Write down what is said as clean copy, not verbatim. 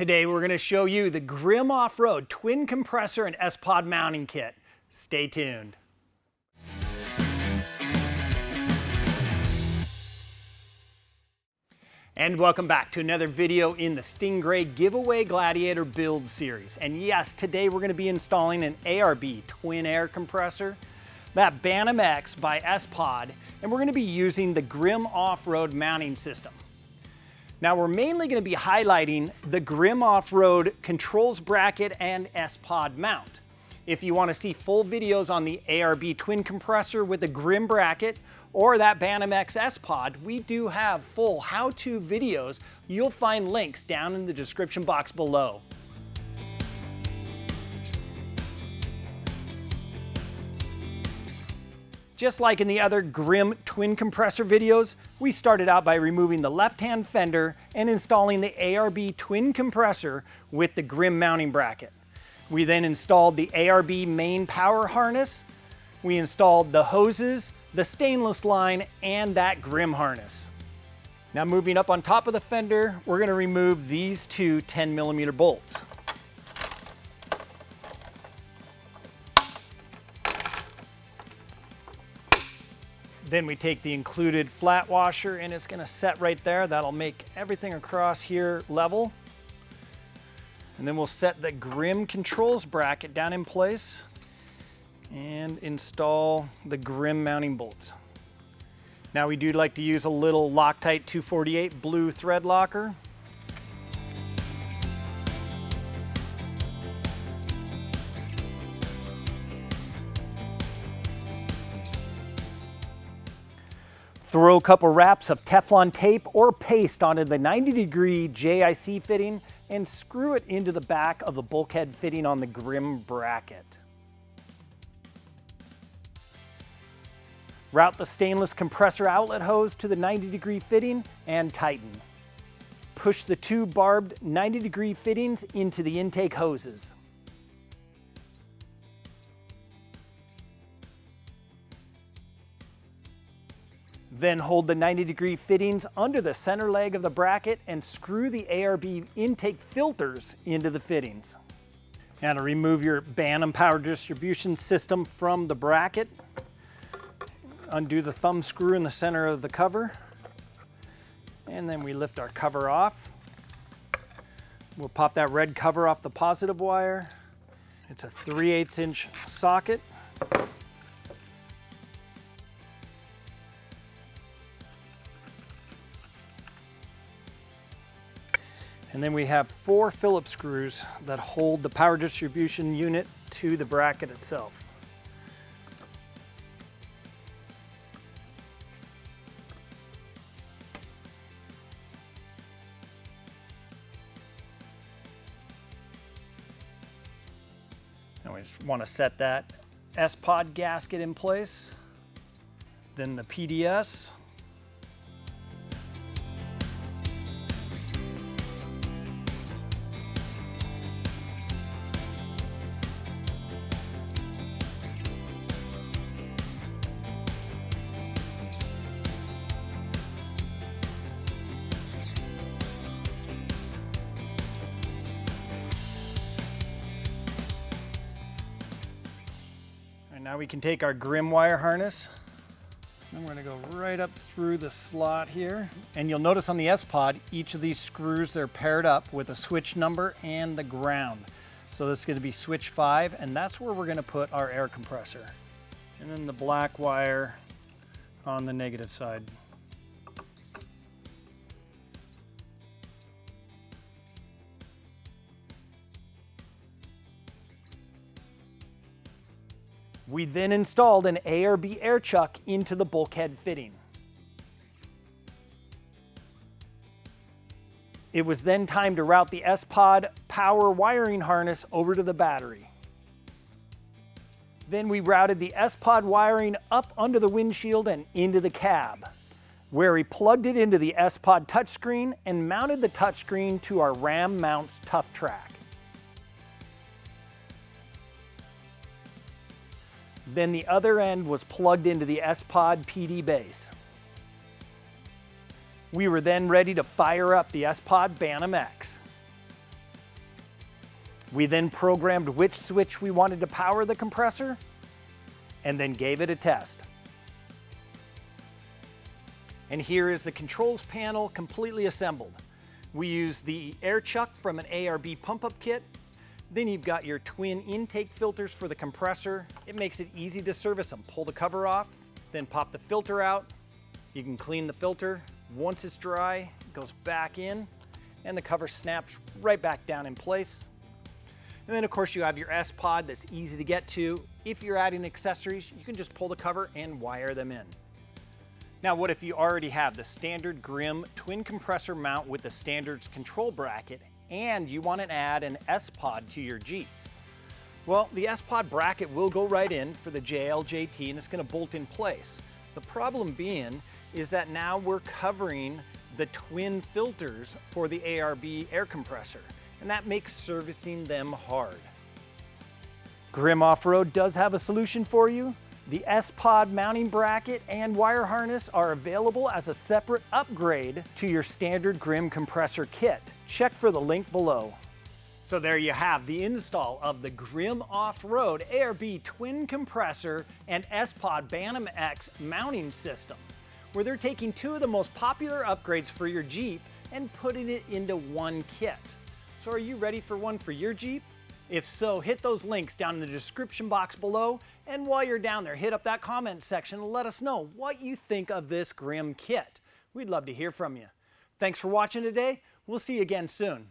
Today we're going to show you the Grimm Offroad Twin Compressor and sPOD mounting kit. Stay tuned. And welcome back to another video in the Stingray Giveaway Gladiator build series. And yes, today we're going to be installing an ARB Twin Air Compressor, that Bantam X by sPOD, and we're going to be using the Grimm Offroad mounting system. Now we're mainly going to be highlighting the Grimm Offroad controls bracket and sPOD mount. If you want to see full videos on the ARB Twin Compressor with the Grimm bracket or that Bantam X sPOD, we do have full how-to videos. You'll find links down in the description box below. Just like in the other Grimm Twin Compressor videos, we started out by removing the left-hand fender and installing the ARB Twin Compressor with the Grimm mounting bracket. We then installed the ARB main power harness. We installed the hoses, the stainless line, and that Grimm harness. Now moving up on top of the fender, we're going to remove these two 10mm bolts. Then we take the included flat washer and it's going to set right there. That'll make everything across here level. And then we'll set the Grimm controls bracket down in place and install the Grimm mounting bolts. Now we do like to use a little Loctite 248 blue thread locker. Throw a couple wraps of Teflon tape or paste onto the 90-degree JIC fitting and screw it into the back of the bulkhead fitting on the Grimm bracket. Route the stainless compressor outlet hose to the 90-degree fitting and tighten. Push the two barbed 90-degree fittings into the intake hoses. Then hold the 90-degree fittings under the center leg of the bracket and screw the ARB intake filters into the fittings. Now to remove your Bantam power distribution system from the bracket, undo the thumb screw in the center of the cover, and then we lift our cover off. We'll pop that red cover off the positive wire. It's a 3/8 inch socket. And then we have 4 Phillips screws that hold the power distribution unit to the bracket itself. Now we just want to set that sPOD gasket in place, then the PDS. Now we can take our Grimm wire harness, and we're going to go right up through the slot here. And you'll notice on the sPOD, each of these screws, they're paired up with a switch number and the ground. So this is going to be switch 5, and that's where we're going to put our air compressor. And then the black wire on the negative side. We then installed an ARB air chuck into the bulkhead fitting. It was then time to route the sPOD power wiring harness over to the battery. Then we routed the sPOD wiring up under the windshield and into the cab, where we plugged it into the sPOD touchscreen and mounted the touchscreen to our Ram Mounts Tough Track. Then the other end was plugged into the sPOD PD base. We were then ready to fire up the sPOD Bantam X. We then programmed which switch we wanted to power the compressor and then gave it a test. And here is the controls panel completely assembled. We use the air chuck from an ARB pump-up kit. Then you've got your twin intake filters for the compressor. It makes it easy to service them. Pull the cover off, then pop the filter out. You can clean the filter. Once it's dry, it goes back in, and the cover snaps right back down in place. And then of course you have your sPOD that's easy to get to. If you're adding accessories, you can just pull the cover and wire them in. Now, what if you already have the standard Grimm twin compressor mount with the standards control bracket and you want to add an sPOD to your Jeep? Well, the sPOD bracket will go right in for the JLJT and it's going to bolt in place. The problem being is that now we're covering the twin filters for the ARB air compressor, and that makes servicing them hard. Grimm Offroad does have a solution for you. The sPOD mounting bracket and wire harness are available as a separate upgrade to your standard Grimm compressor kit. Check for the link below. So there you have the install of the Grimm Offroad ARB Twin Compressor and sPOD Bantam X mounting system, where they're taking two of the most popular upgrades for your Jeep and putting it into one kit. So are you ready for one for your Jeep? If so, hit those links down in the description box below, and while you're down there, hit up that comment section and let us know what you think of this Grimm kit. We'd love to hear from you. Thanks for watching today. We'll see you again soon.